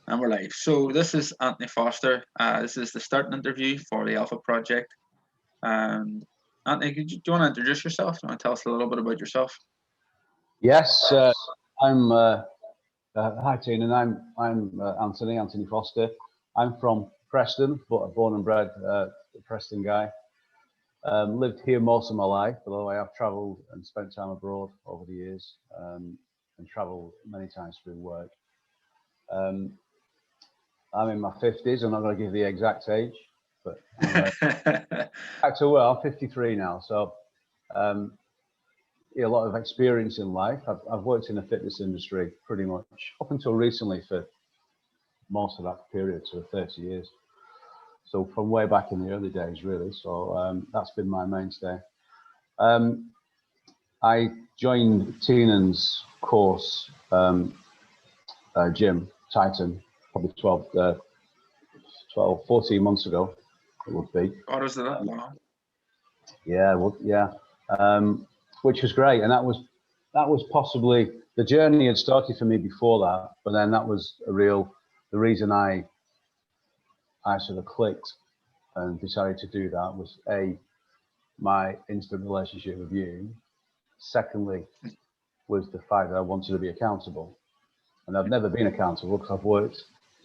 And we're live. So this is Anthony Foster. This is the starting interview for the Alpha Project. And Anthony, do you want to introduce yourself? Do you want to tell us a little bit about yourself? Yes, I'm. Hi, Tina. I'm Anthony Foster. I'm from Preston, but born and bred Preston guy. Lived here most of my life, although I have travelled and spent time abroad over the years, and travelled many times through work. I'm in my 50s. I'm not going to give the exact age, but actually, I'm 53 now. So, a lot of experience in life. I've worked in the fitness industry pretty much up until recently for most of that period, so 30 years. So from way back in the early days, really. So that's been my mainstay. I joined Teenan's course, gym, Titan, probably 14 months ago, it would be. Oh, was it that long? Yeah, well, yeah. Which was great, and that was possibly the journey had started for me before that, but then that was the reason I sort of clicked and decided to do that was my instant relationship with you. Secondly, was the fact that I wanted to be accountable, and I've never been accountable because I've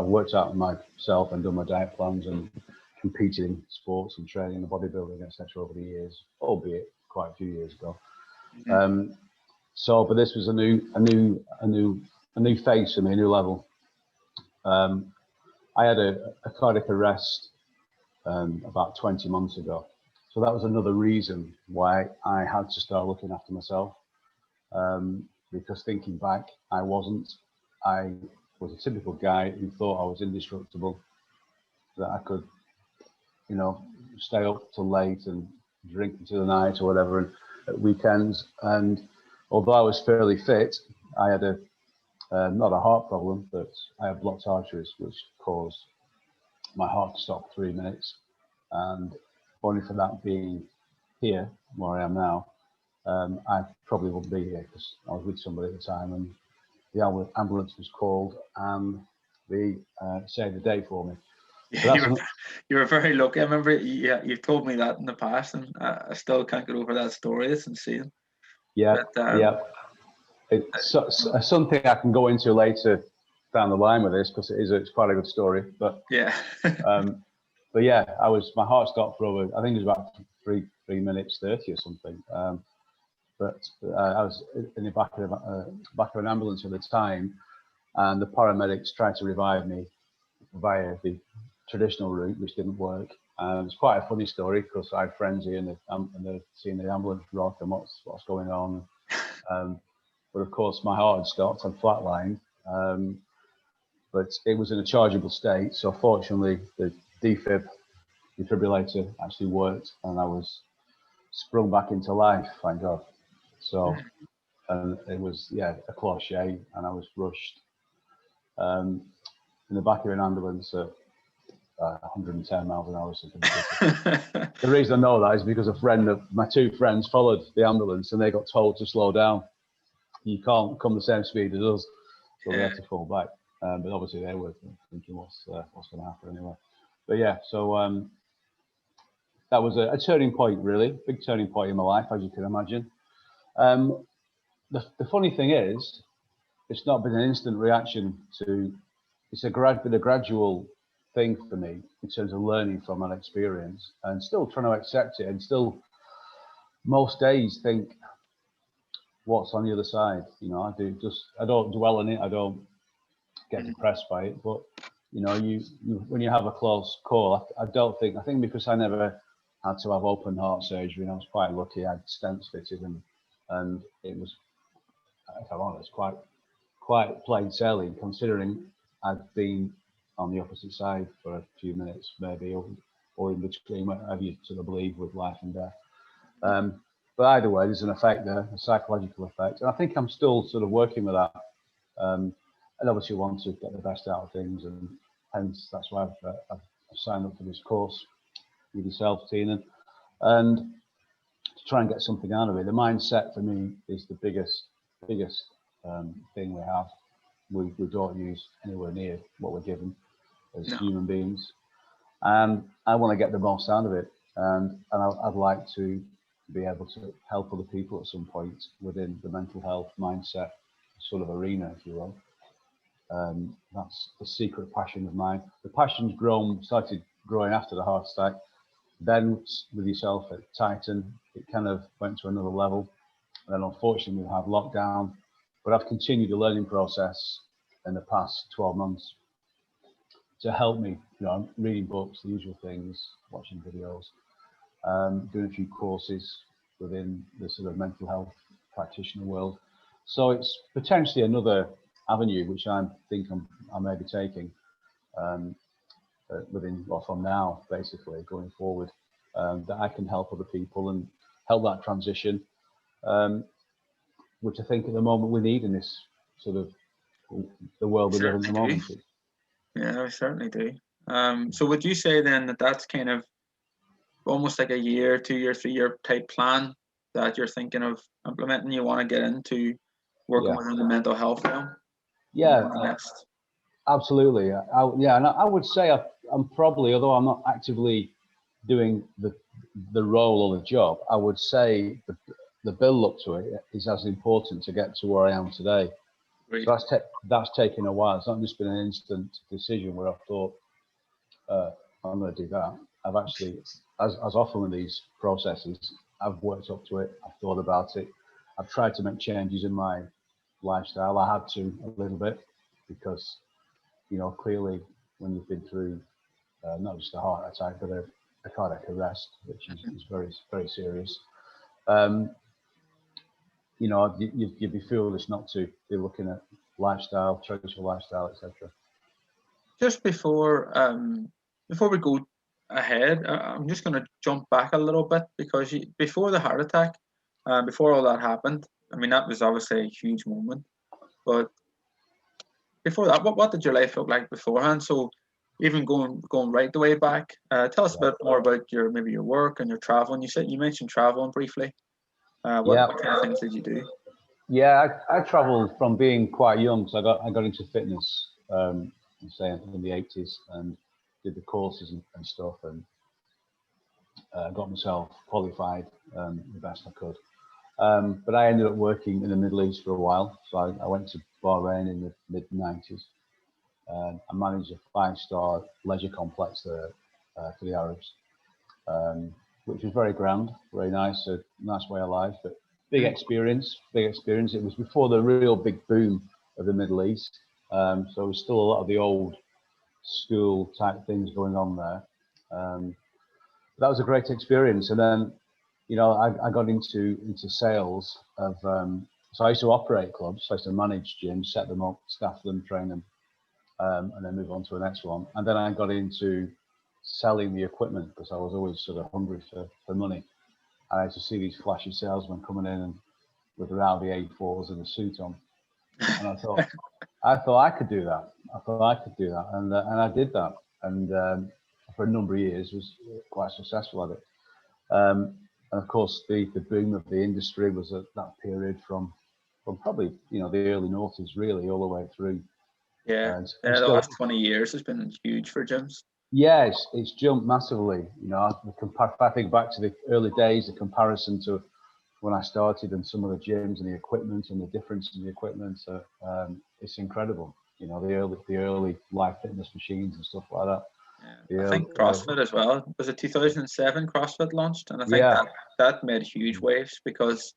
worked out myself and done my diet plans and competed in sports and training and bodybuilding, etc. over the years, albeit quite a few years ago. Mm-hmm. But this was a new phase for me, a new level. I had a cardiac arrest about 20 months ago. So that was another reason why I had to start looking after myself. Because thinking back, I wasn't. I was a typical guy who thought I was indestructible, that I could, stay up till late and drink into the night or whatever, and at weekends. And although I was fairly fit, I had not a heart problem, but I had blocked arteries, which caused my heart to stop for 3 minutes. And only for that being here, where I am now, I probably wouldn't be here because I was with somebody at the time, and the ambulance was called and they saved the day for me. So you were very lucky. I remember you've told me that in the past, and I still can't get over that story. It's insane. Yeah, yeah. It's something I can go into later down the line with this because it's quite a good story. But yeah, but yeah, my heart stopped for over, I think it was about 3 minutes 30 or something. But I was in the back of an ambulance at the time, and the paramedics tried to revive me via the traditional route, which didn't work. It's quite a funny story because I have friends here and they're seeing the ambulance rock and what's going on. But of course, my heart had stopped and flatlined. But it was in a chargeable state. So fortunately, the defibrillator actually worked, and I was sprung back into life, thank God. So, and it was, a cloche, and I was rushed in the back of an ambulance at 110 miles an hour or something. The reason I know that is because my 2 friends followed the ambulance and they got told to slow down. You can't come the same speed as us, so they had to fall back. But obviously they were thinking what's going to happen anyway. But yeah, so that was a turning point, really, big turning point in my life, as you can imagine. The funny thing is, it's not been an instant reaction to. It's been a gradual thing for me in terms of learning from an experience and still trying to accept it, and still most days think, what's on the other side? I don't dwell on it. I don't get depressed by it. But you when you have a close call, I think because I never had to have open heart surgery, and I was quite lucky. I had stents fitted, and it was, if I'm honest, quite plain sailing, considering I'd been on the opposite side for a few minutes, maybe, or in between, whatever you sort of believe with life and death. But either way, there's an effect there, a psychological effect. And I think I'm still sort of working with that. And obviously want to get the best out of things. And hence, that's why I've signed up for this course with yourself, Tina. And to try and get something out of it. The mindset for me is the biggest thing we have. we don't use anywhere near what we're given as No. human beings. And I want to get the most out of it. And I'd like to be able to help other people at some point within the mental health mindset sort of arena, if you will. That's the secret passion of mine. The passion's started growing after the heart attack. Then with yourself at Titan, it kind of went to another level. And then unfortunately we had lockdown, but I've continued the learning process in the past 12 months to help me. I'm reading books, the usual things, watching videos, doing a few courses within the sort of mental health practitioner world. So it's potentially another avenue which I may be taking from now, basically going forward, that I can help other people and help that transition, which I think at the moment we need in this sort of the world we live in at the moment. Yeah, we certainly do. So would you say then that that's kind of almost like a year, 2 year, 3 year type plan that you're thinking of implementing? You want to get into working within the mental health realm? Yeah, absolutely. And I would say I'm probably, although I'm not actively doing the role or the job, I would say the build up to it is as important to get to where I am today. Great. So that's taken a while. It's not just been an instant decision where I thought I'm going to do that. I've actually, as often with these processes, I've worked up to it. I've thought about it. I've tried to make changes in my lifestyle. I had to a little bit because, clearly when you've been through not just a heart attack, but a cardiac arrest, which is very, very serious. You'd be foolish not to be looking at lifestyle, choice for lifestyle, etc. Just before we go ahead, I'm just going to jump back a little bit because before the heart attack, before all that happened, I mean, that was obviously a huge moment. But before that, what did your life look like beforehand? So even going right the way back, tell us a bit more about your work and your traveling. You mentioned traveling briefly. What kind of things did you do? Yeah, I travelled from being quite young, so I got into fitness, say in the 80s, and did the courses and stuff, and got myself qualified the best I could. But I ended up working in the Middle East for a while, so I went to Bahrain in the mid-90s. I managed a 5-star leisure complex there for the Arabs, which was very grand, very nice, a nice way of life, but big experience. It was before the real big boom of the Middle East, so there was still a lot of the old school type things going on there. That was a great experience, and then I got into sales of. So I used to operate clubs. So I used to manage gyms, set them up, staff them, train them, and then move on to the next one. And then I got into selling the equipment because I was always sort of hungry for money. I used to see these flashy salesmen coming in and with their Audi A4s and a suit on, and I thought I could do that. And I did that, and for a number of years was quite successful at it. And of course, the boom of the industry was at that period from probably the early noughties really all the way through. Yeah, the last 20 years has been huge for gyms. Yes, it's jumped massively. If I think back to the early days, the comparison to when I started and some of the gyms and the equipment and the difference in the equipment, it's incredible. The early live fitness machines and stuff like that. Yeah. I think CrossFit as well. Was it 2007 CrossFit launched? And I think that made huge waves because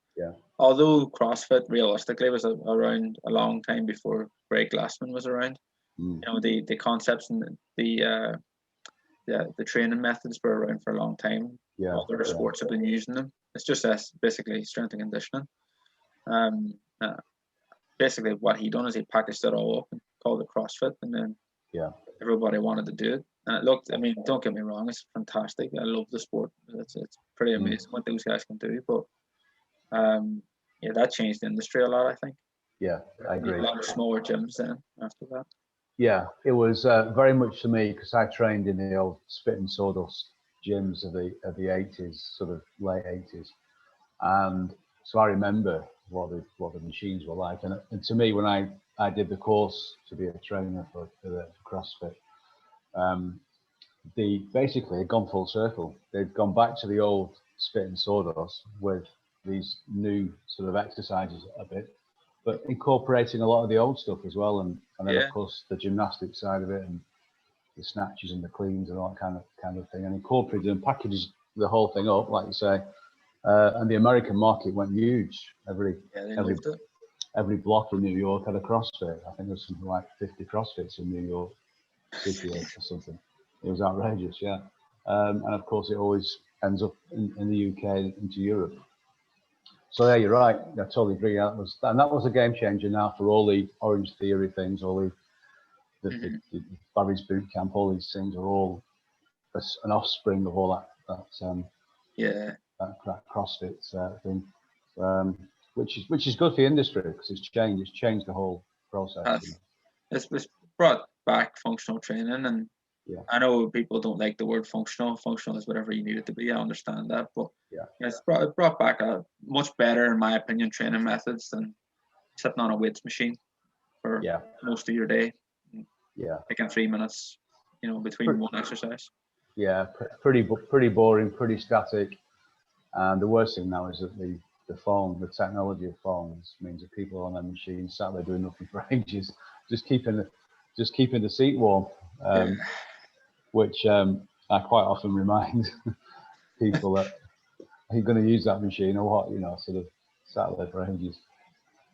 although CrossFit realistically was around a long time before Greg Glassman was around, the concepts and the training methods were around for a long time. Other sports have been using them. It's just basically strength and conditioning. Basically what he done is he packaged it all up and called it CrossFit, and then everybody wanted to do it. And it looked, I mean, don't get me wrong, it's fantastic. I love the sport. It's pretty amazing what those guys can do. But that changed the industry a lot, I think. Yeah, I agree. A lot of smaller gyms then after that. Yeah, it was very much for me because I trained in the old spit and sawdust gyms of the 80s, sort of late 80s, and so I remember what the machines were like. And to me, when I I did the course to be a trainer for CrossFit. Basically had gone full circle. They'd gone back to the old spit and sawdust with these new sort of exercises a bit, but incorporating a lot of the old stuff as well, and then of course the gymnastic side of it, and the snatches and the cleans and all that kind of thing, and incorporated and packaged the whole thing up, like you say. And the American market went huge. Every block in New York had a CrossFit. I think there's something like 50 CrossFits in New York City or something. It was outrageous, yeah. And of course, it always ends up in the UK into Europe. So yeah, you're right. I totally agree. That was a game changer now for all the Orange Theory things, all the Barry's Boot Camp, all these things are all an offspring of all that CrossFit thing, which is good for the industry because it's changed the whole process. It's brought back functional training, and I know people don't like the word functional. Functional is whatever you need it to be. I understand that, but it brought back a much better, in my opinion, training methods than sitting on a weights machine for most of your day. Taking 3 minutes, between one exercise. Yeah, pretty boring, pretty static. And the worst thing now is that the technology of phones means that people are on their machines sat there doing nothing for ages, just keeping the seat warm. Which I quite often remind people that are you going to use that machine or what? Sort of sat there for ages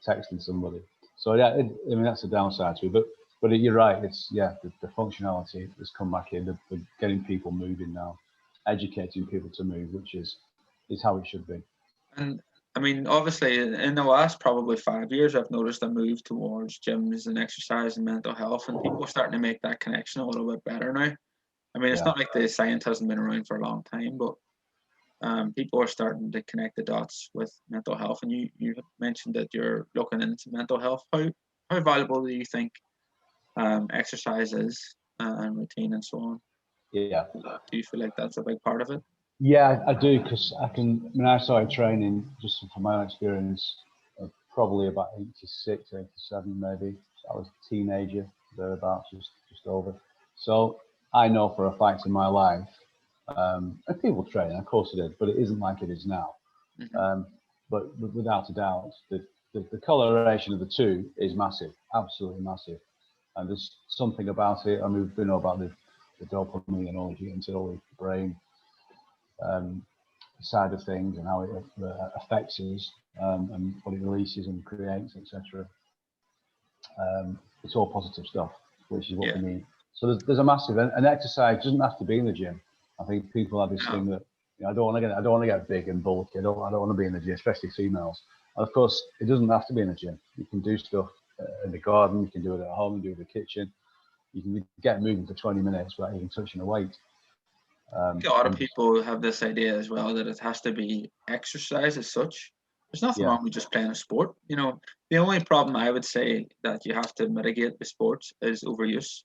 texting somebody. So that's a downside to it. But you're right. It's the functionality has come back in. The getting people moving now, educating people to move, which is how it should be. And I mean, obviously, in the last probably 5 years, I've noticed a move towards gyms and exercise and mental health, and people are starting to make that connection a little bit better now. I mean, it's not like the science hasn't been around for a long time, but people are starting to connect the dots with mental health. And you mentioned that you're looking into mental health. How valuable do you think exercise is and routine and so on? Yeah. Do you feel like that's a big part of it? Yeah, I do, because I started training, just from my own experience, probably about 86, 87 maybe. So I was a teenager, thereabouts, just over. So I know for a fact in my life, and people train, of course it is, but it isn't like it is now. But without a doubt, the correlation of the two is massive, absolutely massive. And there's something about it. I mean, we know about the dopamine and all into all the brain side of things and how it affects us and what it releases and creates, etc. It's all positive stuff, which is what we need. So there's a massive, and exercise doesn't have to be in the gym. I think people have this thing that I don't want to get big and bulky. I don't want to be in the gym, especially females. And of course, it doesn't have to be in the gym. You can do stuff in the garden. You can do it at home. You can do it in the kitchen. You can get moving for 20 minutes without even touching a weight. A lot of people have this idea as well that it has to be exercise as such. There's nothing wrong with just playing a sport. The only problem I would say that you have to mitigate with sports is overuse.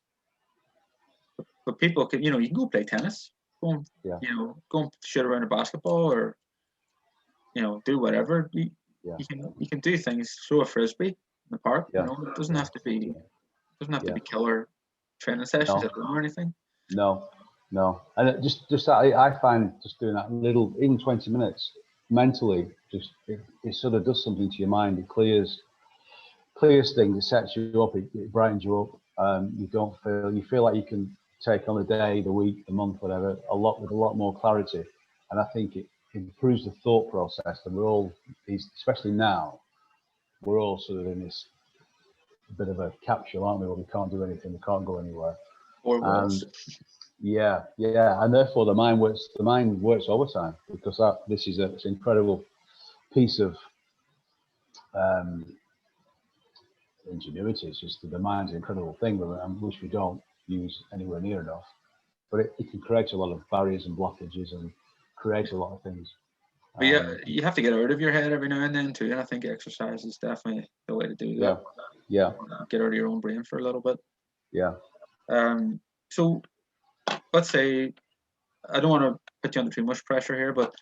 But people can, you can go play tennis, go and shoot around a basketball, or do whatever. You can do things. Throw a frisbee in the park. It doesn't have to be killer training sessions at home or anything. No, and it just that I find just doing that little, even 20 minutes mentally, just it sort of does something to your mind. It clears things. It sets you up. It brightens you up. You feel like you can take on the day, the week, the month, whatever, with a lot more clarity. And I think it improves the thought process. And we're all, especially now, we're all sort of in this bit of a capsule, aren't we? Where we can't do anything, we can't go anywhere. Or worse. Yeah, and therefore the mind works overtime, because this is an incredible piece of ingenuity. It's just the mind's an incredible thing, which we don't use anywhere near enough. But it can create a lot of barriers and blockages and create a lot of things. But you have to get out of your head every now and then too, and I think exercise is definitely the way to do that. Yeah. Get out of your own brain for a little bit. Yeah. So let's say, I don't want to put you under too much pressure here, but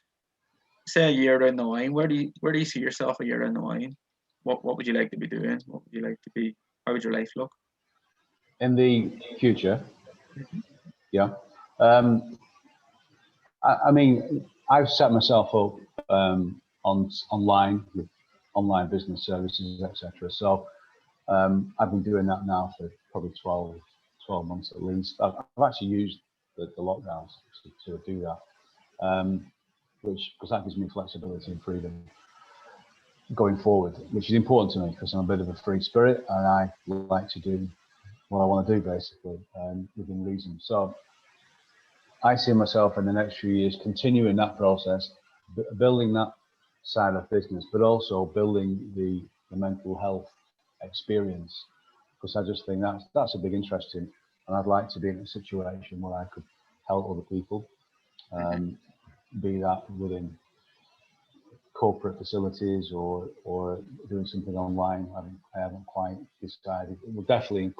say a year down the line, where do you see yourself a year down the line? What would you like to be doing? What would you like to be? How would your life look? In the future, Mhm. yeah. I mean, I've set myself up online with online business services, etc. So I've been doing that now for probably 12 months at least. I've actually used the lockdowns to do that, which because that gives me flexibility and freedom going forward, which is important to me because I'm a bit of a free spirit and I like to do what I want to do basically within reason. So I see myself in the next few years continuing that process, building that side of business, but also building the mental health experience, because I just think that's a big interest in, and I'd like to be in a situation where I could help other people, be that within corporate facilities or doing something online. I haven't quite decided. It will definitely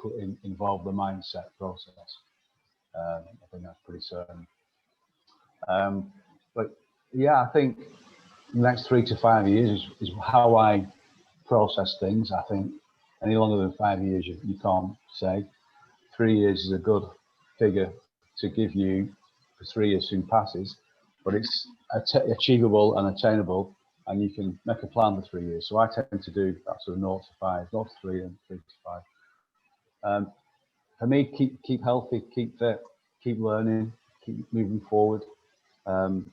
involve the mindset process. I think that's pretty certain. But yeah, I think the next 3 to 5 years is how I process things. I think any longer than 5 years, you can't say. 3 years is a good figure to give you, because 3 years soon passes, but it's achievable and attainable, and you can make a plan for 3 years. So I tend to do that sort of 0 to 5, 0 to 3 and 3 to 5. For me, keep healthy, keep fit, keep learning, keep moving forward. I'm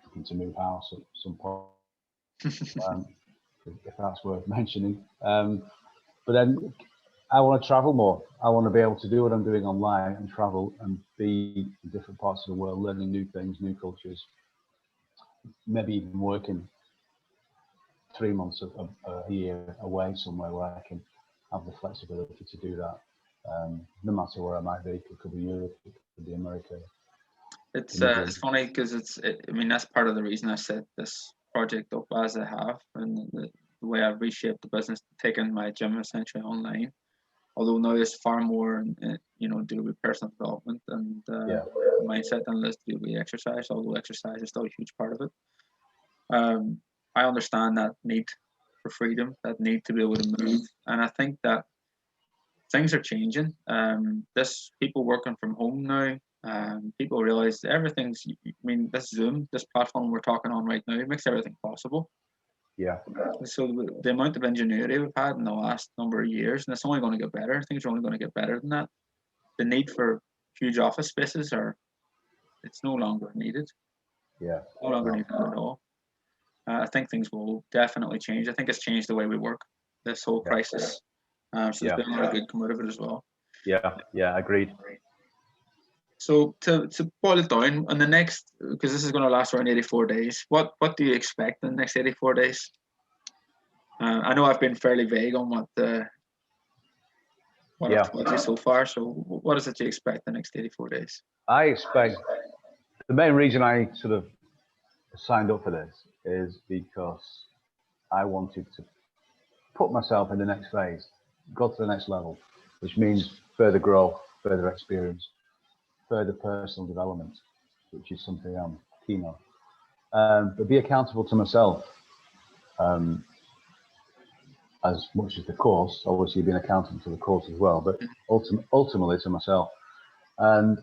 looking to move house at some point, if that's worth mentioning. But then I want to travel more. I want to be able to do what I'm doing online and travel and be in different parts of the world, learning new things, new cultures, maybe even working 3 months a year away somewhere where I can have the flexibility to do that. No matter where I might be, it could be Europe, it could be America. It's funny because I mean, that's part of the reason I set this project up as I have, and the way I've reshaped the business, taking my gym essentially online. Although now there's far more, to do with personal development and mindset than less to do with exercise. Although exercise is still a huge part of it. I understand that need for freedom, that need to be able to move, and I think that things are changing. This people working from home now. People realize everything's. I mean, this Zoom, this platform we're talking on right now, it makes everything possible. Yeah. So the amount of ingenuity we've had in the last number of years, and it's only going to get better. Things are only going to get better than that. The need for huge office spaces it's no longer needed. Yeah. No longer needed at all. I think things will definitely change. I think it's changed the way we work. This whole crisis. So there's been a lot of good come out of it as well. Yeah, agreed. So to boil it down, on the next, because this is going to last around 84 days, what do you expect in the next 84 days? I know I've been fairly vague on what I've told you so far. So what is it you expect the next 84 days? I expect the main reason I sort of signed up for this is because I wanted to put myself in the next phase, go to the next level, which means further growth, further experience, further personal development, which is something I'm keen on. But be accountable to myself as much as the course, obviously being accountable to the course as well, but ultimately to myself. And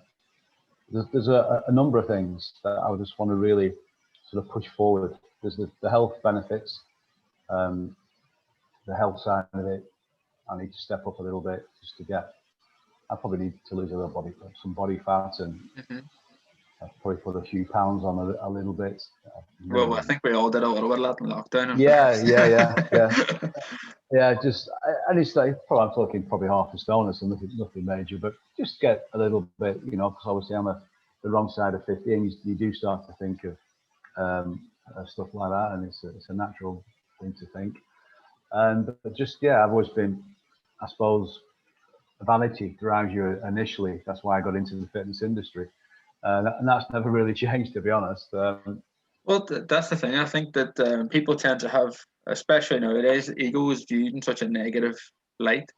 there's a number of things that I would just want to really sort of push forward. There's the health benefits, the health side of it. I need to step up a little bit just to I probably need to lose a little some body fat and probably put a few pounds on a little bit. Well, I think we all did a little bit of that in lockdown. Yeah, and it's like, I'm talking probably half a stone or something, nothing major, but just get a little bit, because obviously I'm the wrong side of 50, and you do start to think of stuff like that, and it's a natural thing to think. And just, I've always been, I suppose, vanity drives you initially. That's why I got into the fitness industry. And that's never really changed, to be honest. Well, that's the thing. I think that people tend to have, especially nowadays, ego is viewed in such a negative light.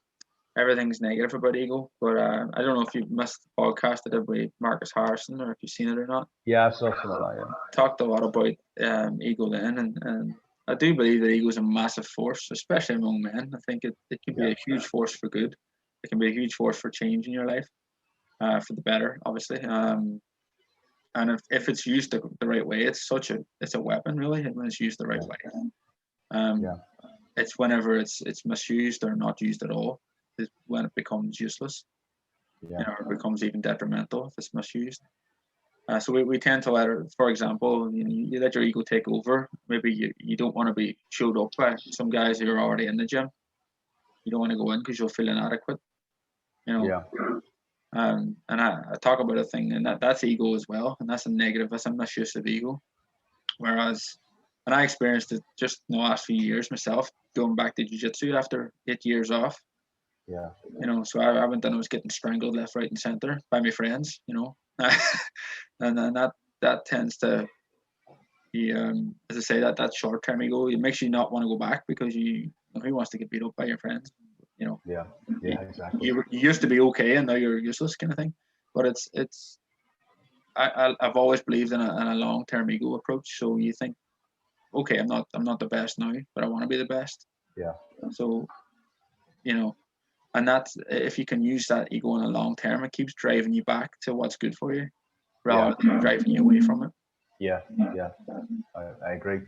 Everything's negative about ego. But I don't know if you've missed the podcast I did with Marcus Harrison, or if you've seen it or not. Yeah, I saw some of that. Yeah. Talked a lot about ego then, and I do believe that ego is a massive force, especially among men. I think it can be a huge force for good. It can be a huge force for change in your life, for the better, obviously. And if it's used the right way, it's a weapon, really, when it's used the right way. It's whenever it's misused or not used at all is when it becomes useless. It becomes even detrimental if it's misused. So we tend to let, for example, you let your ego take over. Maybe you don't want to be showed up by some guys who are already in the gym. You don't want to go in because you'll feel inadequate. And I talk about a thing, and that's ego as well, and that's a negative, that's a misuse of ego. Whereas, and I experienced it just in the last few years myself, going back to jiu-jitsu after 8 years off. So I went and I was getting strangled left, right, and center by my friends. And then that tends to be, as I say, that short-term ego. It makes you not want to go back because who wants to get beat up by your friends? Exactly. You used to be okay and now you're useless, kind of thing. But I've always believed in a long-term ego approach. So you think, okay, I'm not the best now, but I want to be the best. So, and that's, if you can use that ego in a long term, it keeps driving you back to what's good for you, rather than driving you away from it. I agree.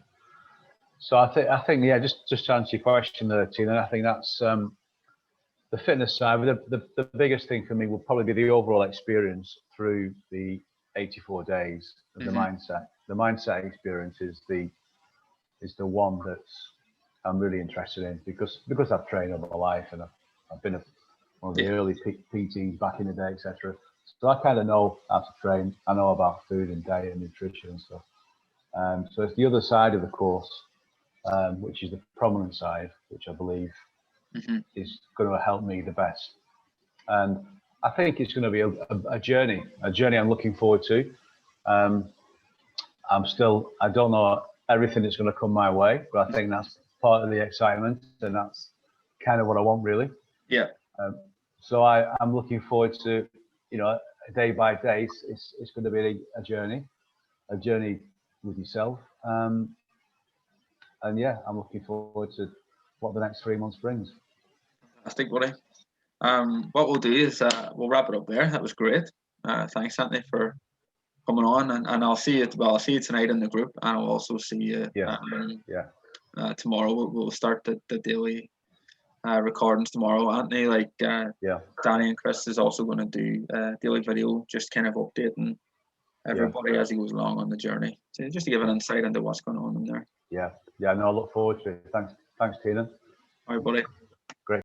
So I think just to answer your question there, Tina, I think that's the fitness side. The biggest thing for me will probably be the overall experience through the 84 days of the mindset. The mindset experience is the one that's I'm really interested in because I've trained all my life and I've been one of the early PTs back in the day, etc. So I kind of know how to train. I know about food and diet and nutrition and stuff. So it's the other side of the course, which is the prominent side, which I believe is going to help me the best. And I think it's going to be a journey I'm looking forward to. I don't know everything that's going to come my way, but I think that's part of the excitement, and that's kind of what I want, really. So I'm looking forward to, day by day, it's going to be a journey with yourself. And yeah, I'm looking forward to what the next 3 months brings. Fantastic, buddy. What we'll do is we'll wrap it up there. That was great. Thanks, Anthony, for coming on, and I'll see you. I'll see you tonight in the group, and I'll also see you. Tomorrow. We'll start the daily recordings tomorrow. Anthony, Danny and Chris is also going to do a daily video, just kind of updating everybody as he goes along on the journey, so just to give an insight into what's going on in there. No, I look forward to it. Thanks, Tina. All right, buddy.